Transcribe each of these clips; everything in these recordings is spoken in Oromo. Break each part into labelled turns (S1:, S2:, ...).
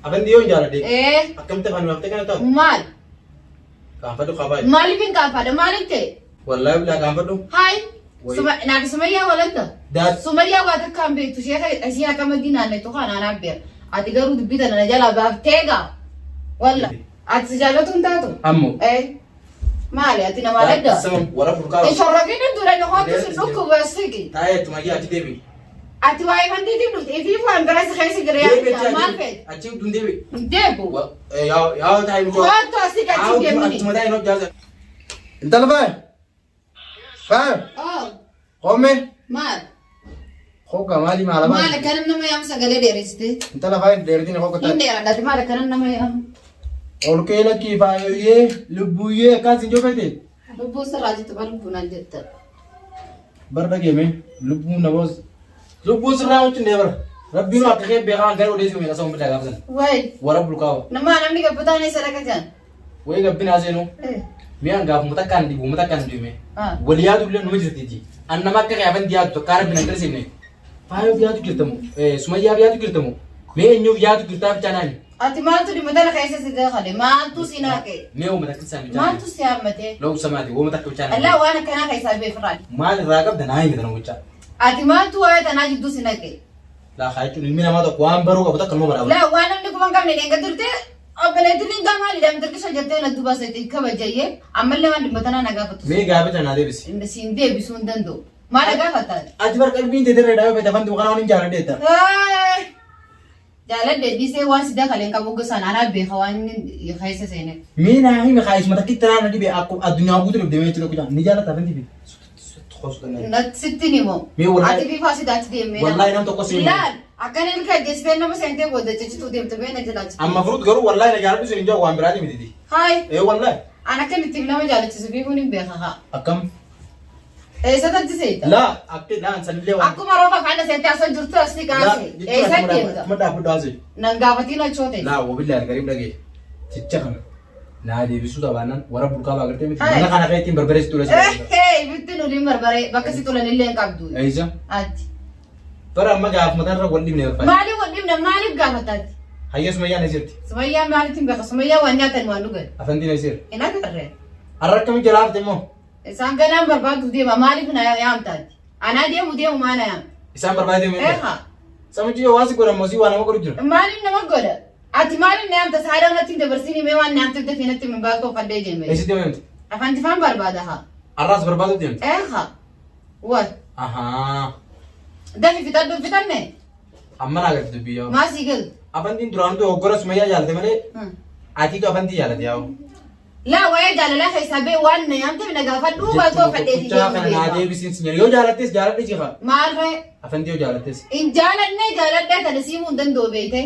S1: أفندي يوم جالدي
S2: إيه
S1: أكمل تفهم وقتك أنا تام
S2: مال
S1: كان فدو خباي
S2: مالي فين كان فادا مالك تي
S1: والله بلا كان فدو
S2: هاي
S1: وي.
S2: ناك سمية ولا أنت
S1: دات
S2: سمية واتر كان بيت شيخ أشياء كم دينا نتوخان أنا أبير أتقرو دبيتا أنا جلا باب تيجا ولا أتسجلتون تاتو
S1: أمو
S2: إيه مالي أتينا مالك ده
S1: سمم ورا بركاو
S2: إيش هرقين الدورة نخاطر سنوكو بسيكي
S1: تاي تماجي أتي ديبي
S2: أتي واي فندي تبلت إيه في فان براس خيسي قريان مال فيت
S1: أتي دون ديبي
S2: ديبو
S1: يا تاي مجو
S2: خاطر أسيك أتي ديبني
S1: أنت مداي نوب جازة أنت لفاي فاهم قومي
S2: مال
S1: خوكا مالي مالا
S2: مالك كان نما يام سجل ديرستي
S1: أنت لفاي ديردين خوكا تاي
S2: إني أنا مالك كان نما يام
S1: أولكي لكي فايو لبويه كاسين جو فيتي
S2: لبو سراجي تبان بنان جت
S1: بردا جيمي لبو نبوز لبو سراوت نيبر ربي نو أتخيل بيغان غير وديسي ميلا سوم بلا غابسن
S2: واي
S1: ورا بركاو
S2: نما أنا مني كبدا ني سرقة جان
S1: وي غبنا زينو
S2: إيه
S1: ميان غاف متكان دي بو متكان دي مي
S2: آه
S1: وليادو بلا نمجر تيجي أنا ما كان يابن ديادو تو كارب بنكرسي مي فايو بيادو كيرتمو سمية بيادو كيرتمو مي إنيو بيادو كيرتاب جاناني
S2: أنت ما أنتوا لمدة خيسة سيدا خالي ما أنتوا سيناكي
S1: مي هو متكسان
S2: ما
S1: جاناني
S2: أنتوا سيامتي
S1: لو سمعتي هو متكسان جاناني
S2: لا وأنا كنا خيسة بفراد
S1: ما الراقب دناي مدنا وجا
S2: أنت ما أنتوا هاي تنا جدو سيناكي
S1: لا خايتو نمينا ما تو قوام برو أبدا كلمة برا
S2: لا وأنا مني كمان كم نيجي قدرت أبلة دلين كم هالي دام تركي شجرتين ندوبا سيتي كبجاية عمل لي ما نبتنا نجافتو
S1: مي غابت أنا دي بس
S2: إن سيندي بيسون دندو ما نجافتها
S1: أجبر قلبي تدري رأي بيتفن دوكنا ونين جارد ده
S2: jalan dedi saya wan sida kalian kamu kesan anak be kawan khaysa sene
S1: مين هاي مخايش ما تكيد ترى ندي بأكو الدنيا بودر بدي تلو كذا نجالا تفن دي خلاص كنا
S2: nat sittini mo
S1: مي والله
S2: ati fi fasi dati dem mena
S1: والله نام تقصي
S2: lan akan el ka despen no sente go de chichi tu dem tabe na jala
S1: أما فرود قرو والله نجارب بس نجوا وان برادي مدي
S2: hai
S1: إيه والله
S2: ana kan tibna ma jala chichi fi kunin be kha
S1: أكم
S2: eh sa tati seita
S1: لا أكيد لا إنسان اللي
S2: aku marofa kana sente asan jurtu asli
S1: لا
S2: kasi eh sa dem
S1: ما دافع دازي
S2: nangavati na chote
S1: لا وبالله القريب لقي تتشخن نادي بسودا بانان ورا بلقا باغرتي مت
S2: هاي.
S1: انا كان خايتين بربريس تولس
S2: eh bitinu limar bare bakasi tulan illen kabdu
S1: ايزا
S2: ati
S1: ترى ما قاف مدار ولي من الفاي
S2: mali wadimna mali gafatati
S1: هيا اسمي انا زرت
S2: sumaya mali timbe sumaya wanya tan wanuga
S1: افندي نسير
S2: ina karre
S1: الرقم جلاب تمو
S2: Isaan ganaan barbaadu deema maaliif na yaamtaati? Anaa deemu maana yaam.
S1: اسام بربادي من
S2: Eeha
S1: سمجي واسي كورا موسي وانا ما كورجو
S2: maaliif nama godha? Ati maaliif na yaamta saadaan natti dabarsiini mee waan naamte dafee natti min baatoo fadhee deeme.
S1: ايش تمنت
S2: Afaan tifaan barbaada haa.
S1: الراس بربادو تمت
S2: Eeha wat
S1: اها
S2: dafi fitanne
S1: اما انا قلت بيو
S2: maasii gal.
S1: افندي دران تو اوكرا سميا جالته مالي اتي تو افندي جالته ياو
S2: Laa waa'ee jaalalaa keessaa bee waan na yaamte na gaafadhu baatoo fadhee
S1: جا كان نادي بسين سنير يو جالتس جالت جيخا
S2: Maal ree?
S1: افندي يو جالتس
S2: In jaaladhee kana siimuu hin danda'u beeyte.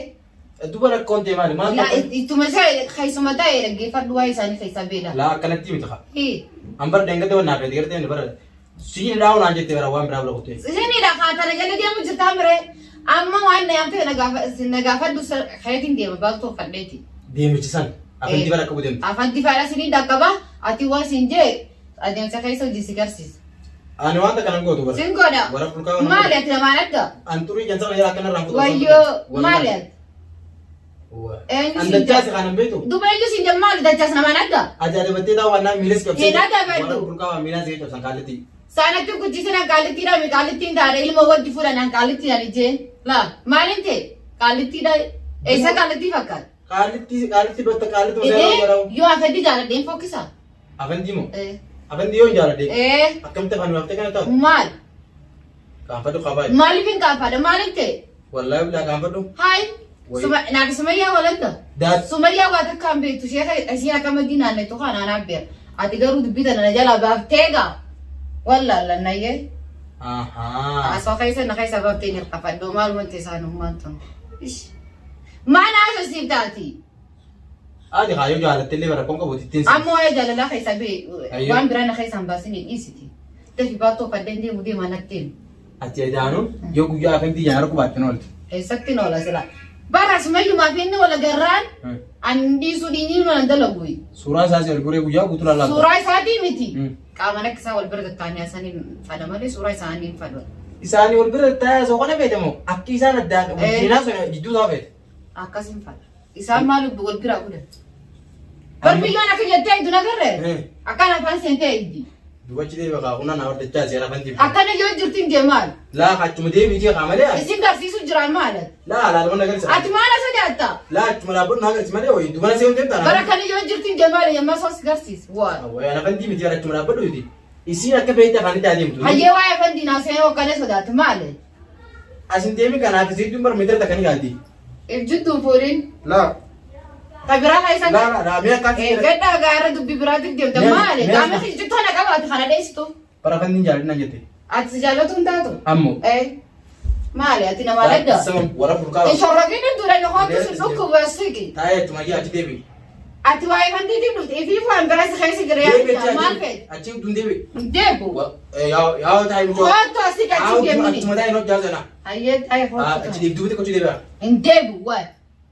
S1: دوباره كونت مالي ما
S2: Laa ittuma isaa keessuma ta'ee dhaggeeffadhu waa'ee isaanii keessaa beela.
S1: لا كانت متخا
S2: Hii.
S1: अंबर डेंगे तो ना पे दिखते हैं बर scene down आ जाते मेरा वन बराबर होते
S2: Isinidha kaatana jala deemu jirta hamre amma waan na yaamte na gaafadhu kayatiin deema baatoo fadheeti.
S1: دي مجسن افندي بلا كبو دم
S2: Afaan tifaadha sinii dhaqqaba ati waan siin jee adeemsa keessa hojii si garsiisa.
S1: انا وانت كان نقول بر
S2: Sin godha
S1: ورا بلقا
S2: maali ati namaan adda
S1: انتوري جنسا يلا كان رانكو
S2: wayyoo maali ati
S1: هو
S2: eenyu
S1: عند
S2: siin
S1: الجاس
S2: jaa
S1: كان بيتو
S2: duba eenyu siin jaa maali dachaas namaan adda
S1: اجا بتي دا وانا ميلس كبس
S2: Hina dabaddu.
S1: ورا بلقا مينا زي تبسن قالتي
S2: saanatti guddisina qaalittiidha mi qaalittiin taadha ilma wajji fuudhan qaalittiidhaan ijeen laa maaliin ta'e qaalittiidha eessa qaalittii fakkaata.
S1: قالتي بس قالتي وسيرو جراو
S2: Yoo afaddi jaaladheen fokkisa.
S1: افندي مو افندي يو جالدي اكم تفهم وقت كان تو
S2: Maal?
S1: كان فدو خباي
S2: Maaliif hin kaafaadha maaliin ta'e?
S1: والله بلا كان فدو
S2: Hai.
S1: Wai.
S2: Naaf sumayyaa walanda.
S1: دات
S2: Sumayyaa waa takka hin beektu ishee akka madiinaan nettu kanaan abbeer. Ati garuu dubbitan na jala baafteega. Wallaallannayyee.
S1: اها
S2: Asoo keessa na keessa baaftee ni qafadhoo maal wanti isaan hummaan tun. Maal haasoo siif taati?
S1: ادي خايو جالت اللي برا كونكو بوتين
S2: Ammoo waa'ee jaalalaa keessa bee
S1: Ayyo.
S2: waan biraa na keessa hin baasin hin dhiisiti. Dafi baatoo fadheen deemu deema natteen.
S1: اتي دانو يو غيا افندي ياركو باتنول
S2: Eessatti noola sila. Bara sumayyumaa fi inni wala garraan an dhiisuu dhiinii wala dalaguyi.
S1: سورا ساسي الغوري غيا غوتلا لا
S2: Suuraa isaatii miti.
S1: Mm.
S2: Qaama akka isaa wal bira tattaanii asaniin fada malee suuraa isaanii hin fadu.
S1: isaani wal bira taa so kana beedamo akki isaan adda wajjina so jiddu taa beed
S2: Akkasin fala. Isaan maaliif wal biraa godhan? Barbiyyoon akka jettee iddu nagarree? Akkaan afaan seentee iddi.
S1: Dubachi deebi baqa kuna na warra dachaa seera fanti.
S2: Akkana yoo jirtiin deemaan.
S1: Laa achuma deebi jee qaamalee.
S2: Isin garsiisu jiraan maalat?
S1: Laa laaluma nagarsiisa.
S2: Ati maala sodaatta?
S1: Laa achuma laabbatu nagarsiisa malee wayi dubana seentee taana.
S2: Bara kana yoo jirtiin deemaan yemmaa soos garsiis. Waa.
S1: Wayi ana fanti miti achuma laabbatu yuti. Isin akka beekte afaan itti adeemtu.
S2: Hayyee waa'ee fanti naasee hokkane sodaatu maali?
S1: Asin deemi kanaaf isiitu bar meetira takkanii gaaddi.
S2: Ibjittuu fuudhin.
S1: Laa.
S2: Kabiraa keessan.
S1: Laa mee akka.
S2: Gaddaa gaara dubbi biraatti deemta maali? Gaama ibjittuu na qabaatu kana dheessitu.
S1: Bara fanti jaalladhi jette.
S2: Ati jaallatu hin taatu?
S1: Ammoo.
S2: Maali ati nama ladda?
S1: Sama warra furkaa.
S2: Shorrokiin dura yoo hootu si dhukkuba sigi.
S1: Taa'ee tuma achi deebi.
S2: Ati waa'ee fantiitiif dhufte ifii waan bira si keessa giriyaa maal fedhe?
S1: Achi utun deebi.
S2: Deebu.
S1: Yaa taa'ee mucoo.
S2: Hootu asii gachi deemuni.
S1: Achuma taa'ee noo jaazana.
S2: Hayyee taa'ee hootu.
S1: Achi deebi duubatti kochi deebi'a.
S2: Hin deebu waay.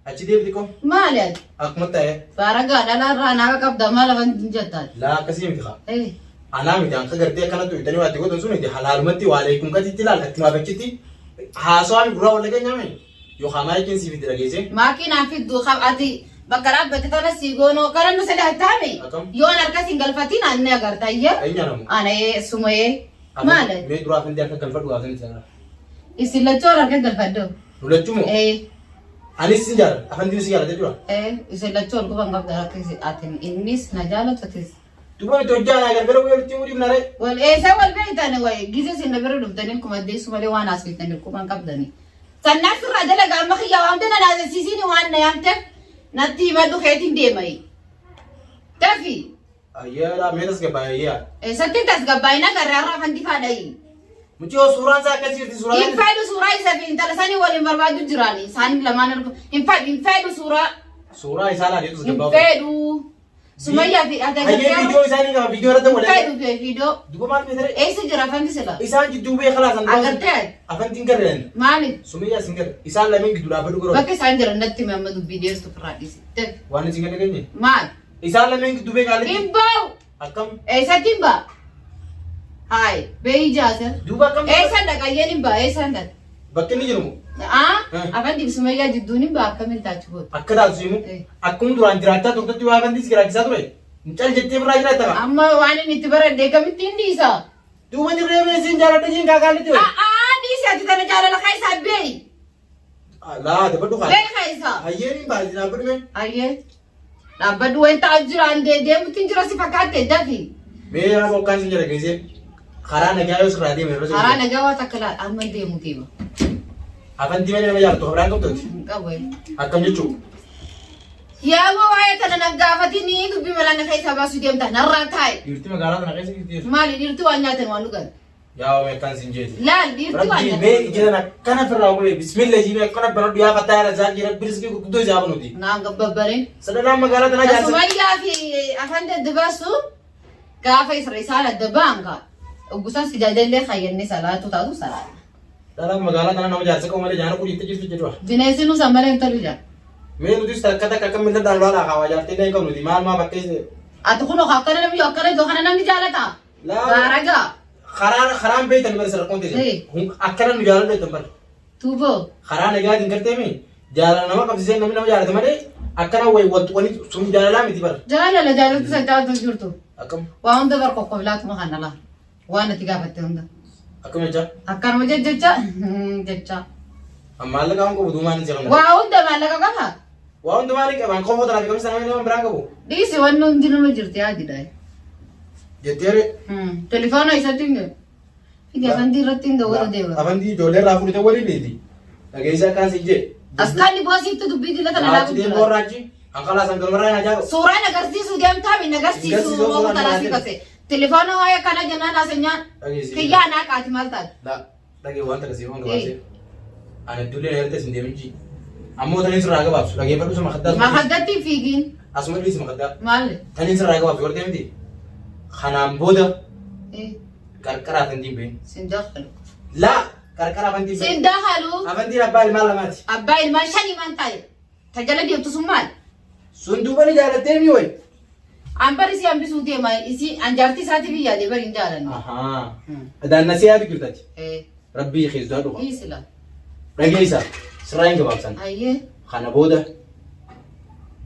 S1: Achi deebi ko.
S2: Maali ati?
S1: Akkuma taa'ee.
S2: Baaragaa dhalaarraa naa qabda maal fanti jettaan?
S1: Laa akkasii miti haa. Anaa miti anka gartee akkanatti hojjetanii waatti godhan sun itti halaalumatti waalee kun katitti ilaal achumaa bakkitti haasawaan gurraa wal dhageenyame yookaan maayikiin siif itti dhageesse.
S2: Maakiinaa fiddu ati bakka dhaabbate tana si goonoo karan nu sadaataame yoon harka siin galfatiin aanne agartayya.
S1: Eenyanamu.
S2: Ana sumayee maali?
S1: Mee duraa fi harka galfadhu haasanii sana.
S2: Isin lachoon harka galfadhu.
S1: Lulachumoo. Anis si jaalladha afantiin si jaalladha jira.
S2: Isin lachoon gubaan qabda harka atin innis na jaallatatis.
S1: Duba itu jangan agar berulang timur di mana?
S2: Wal saya wal beitane way gize sin na beru dubtani kuma de sumale wana asfitani kuma qabdani. Sanna sirra dala ga ma khiya wa amdana na sisini wana yamte natti madu khetin de mai. Tafi.
S1: Ayya metas ke bayya.
S2: Satti tas ga bayna garra fanti fadai.
S1: Mucho suran sa kasir di suran.
S2: In faidu sura isa fi intalasani wal barbadu jirani. Sani lamana in faidu sura.
S1: Sura isala dia tu
S2: in faidu Sumaya fi ada
S1: Ayye video isani ka video rata wala.
S2: Faidu fi video.
S1: Duba mal bedere.
S2: Ese jira fanti sila.
S1: Isan jiddu be khalas an.
S2: Agar ted.
S1: Afan tinggal ren.
S2: Mali.
S1: Sumaya singar. Isan lamin gidu la badu goro.
S2: Bakke san jira natti Muhammadu videos to pradis. Ted.
S1: Wani singar lagi.
S2: Mal.
S1: Isan lamin gidu be kali.
S2: Timbau.
S1: Akam.
S2: Esa timba. Hai, be ijaza.
S1: Duba kam.
S2: Esa daga yeni ba esa ndat.
S1: Bakke ni jirumu.
S2: Afan di Sumaya jiddu ni ba kamil tachu.
S1: Akkada simu. Akkum duran jirata to tu afan dis kira kisa to. Chal jette bra jirata ka.
S2: Amma wani nitti bara de kam tindi sa.
S1: Tu mani rebe sin jarata jin ka kali to.
S2: Di sa tu kana jara la khaisa be.
S1: La de badu ka.
S2: Be khaisa.
S1: Ayye ni ba jina badu me.
S2: Ayye. La badu en tajran de mutin jira si fakate dafi.
S1: Me ya ko kan sin jara gese. Khara na gaya usra de me roje.
S2: Khara na gawa takala amma de mutiba.
S1: Afan di me me jar to bra ko to.
S2: Kawe.
S1: Akam jitu.
S2: Ya wo ay tan nagafati ni dubbi mala na khaisa basu dem tan narratay.
S1: Irti magala na kese irti.
S2: Mali dirtu anya tan walugan.
S1: Ya me kan sin jeti.
S2: La dirtu anya.
S1: Me ijena na kana firra ko bismillah ji me kana baro ya fata ra zan jira birski ko do jabu nodi.
S2: Na gabbare.
S1: Sadana magala tan jar.
S2: Sumaya fi afande debasu gafa israisala debanga. Ugusan sijadelle khayenne salatu tadu salat.
S1: Dara magala tan na jar se ko male jana ko jitte jitte jetwa.
S2: Dinesinu samare taluja.
S1: Me nudis kata kakam minta dan wala kawa jar tene ko nudi mal ma bakke se.
S2: Atukuno khakare nabi yakare do khana nabi jalata.
S1: La.
S2: Baraga.
S1: Kharan be tan mer sar konte. Hum akara nu jara de tambar.
S2: Tubo.
S1: Kharan ga din karte me. Jara nama kab se nabi nama jara tamare akara way wat wani sum jara la miti bar.
S2: Jala la jala tu sajja tu jurtu.
S1: Akam.
S2: Wa onda bar ko qoblat ma khanala. Wa natiga fatte onda.
S1: Akam ja.
S2: Akar mujhe jajja. Jajja.
S1: Amal ka ko buduman se kana.
S2: Wa onda malaga ka.
S1: Wa on dumani ka ban ko hodra ka misana me branga bo.
S2: Disi wannu ndinu me jirti adi dai.
S1: Jetere.
S2: Telefono isa tinga. Figa bandi ratinga wala dewa.
S1: Avandi dole rafu te wali ledi. Agesa kan sije.
S2: Askani bosi tu dubbi dila kana la.
S1: Ati de boraji. Akala san gamara na jago.
S2: Sura na garsisu dem tabi na garsisu mo talasi kase. Telefono ay kana jana na senya. Kiya na ka atmalta.
S1: La. Lagi wanta kasi wanga base. Ana dule herte sindemji. Ammo tanin sura ga babsu lagi baru sama khadda.
S2: Ma khaddati figin.
S1: Asma li sama khadda.
S2: Mal.
S1: Tanin sura ga babsu korte mti. Khanam boda. Karkara tandim be.
S2: Sindakhalu.
S1: La, karkara tandim be.
S2: Sindakhalu.
S1: Avanti abbal malamati.
S2: Abbal ma shani man tay. Tajala di tu sumal.
S1: Sundu bani jalate mi hoy.
S2: Ambari si ambi suti ma isi anjarti sati bi yade bari jalan.
S1: Aha. Adan nasiya bikirtati. Rabbi khizdadu.
S2: Isla.
S1: Ragisa. Serain ke babsan.
S2: Ayye.
S1: Kana booda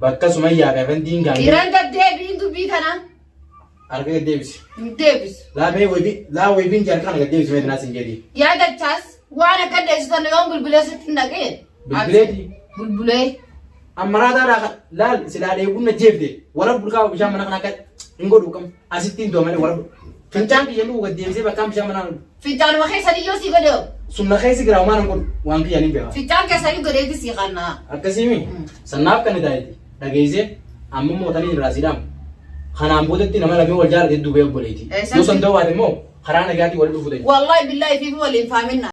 S1: bakka Sumayyaa fi Fantiin gaangee
S2: Dhiiraan gaddeebiin dubbii kana
S1: harka gaddeebisi.
S2: deebisu.
S1: Laa waybiin jaarka kana gaddeebisi meetinaa sin jedhi.
S2: Yaadachaas waan akka deessisan yoon bilbilee sitti hin dhageen.
S1: Bilbileeti.
S2: Bulbulee.
S1: Ammaraa taadhaa laal silaa dheebuun na jeefte warra bulkaa bishaan mana kana akka hin godhu kam asitti hin doomane warra fincaan kiyya nu gaddeebisee bakkaan bishaan mana
S2: Fincaanuma keessanii yoo si godhe
S1: sunna keessi giraa waan godhu waan kiyya ni beeka.
S2: fincaan keessanii godheeti si qannaa.
S1: Akkasiimi sannaaf kan taa'eeti dhageessee amma mootanii irraa siidhamu. Kanaan boodatti nama lamee wal jaallatee duubee obboleeti. Yoo san ta'u baate immoo karaa nagaatii wal dhufu ta'e.
S2: Wallahi billahi fi waliin faaminna.